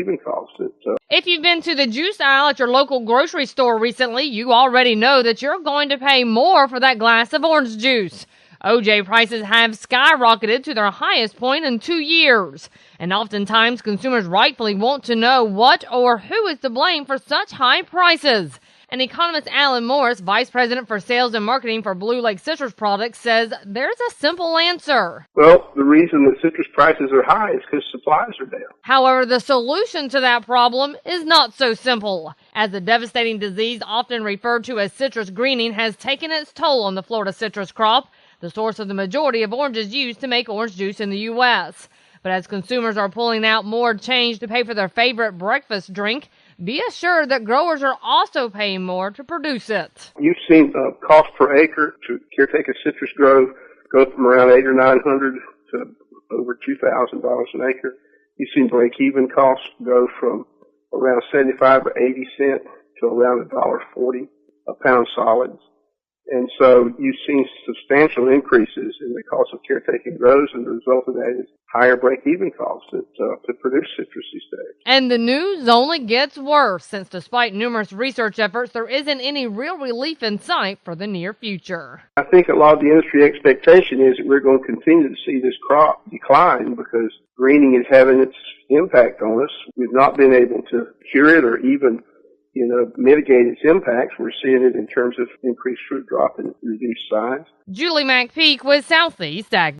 break-even costs. If you've been to the juice aisle at your local grocery store recently, you already know that you're going to pay more for that glass of orange juice. OJ prices have skyrocketed to their highest point in 2 years, and oftentimes consumers rightfully want to know what or who is to blame for such high prices. And economist Alan Morris, Vice President for Sales and Marketing for Blue Lake Citrus Products, says there's a simple answer. Well, the reason that citrus prices are high is because supplies are down. However, the solution to that problem is not so simple, as the devastating disease often referred to as citrus greening has taken its toll on the Florida citrus crop, the source of the majority of oranges used to make orange juice in the U.S. But as consumers are pulling out more change to pay for their favorite breakfast drink, be assured that growers are also paying more to produce it. You've seen cost per acre to caretaker citrus grow go from around $800 or $900 to over $2,000 an acre. You've seen break-even costs go from around 75 or 80 cents to around $1.40 a pound solids. And so you've seen substantial increases in the cost of caretaking grows, and the result of that is higher break-even costs to produce citrus these days. And the news only gets worse, since despite numerous research efforts, there isn't any real relief in sight for the near future. I think a lot of the industry expectation is that we're going to continue to see this crop decline because greening is having its impact on us. We've not been able to cure it or even mitigate its impacts. We're seeing it in terms of increased fruit drop and reduced size. Julie McPeak with Southeast Ag.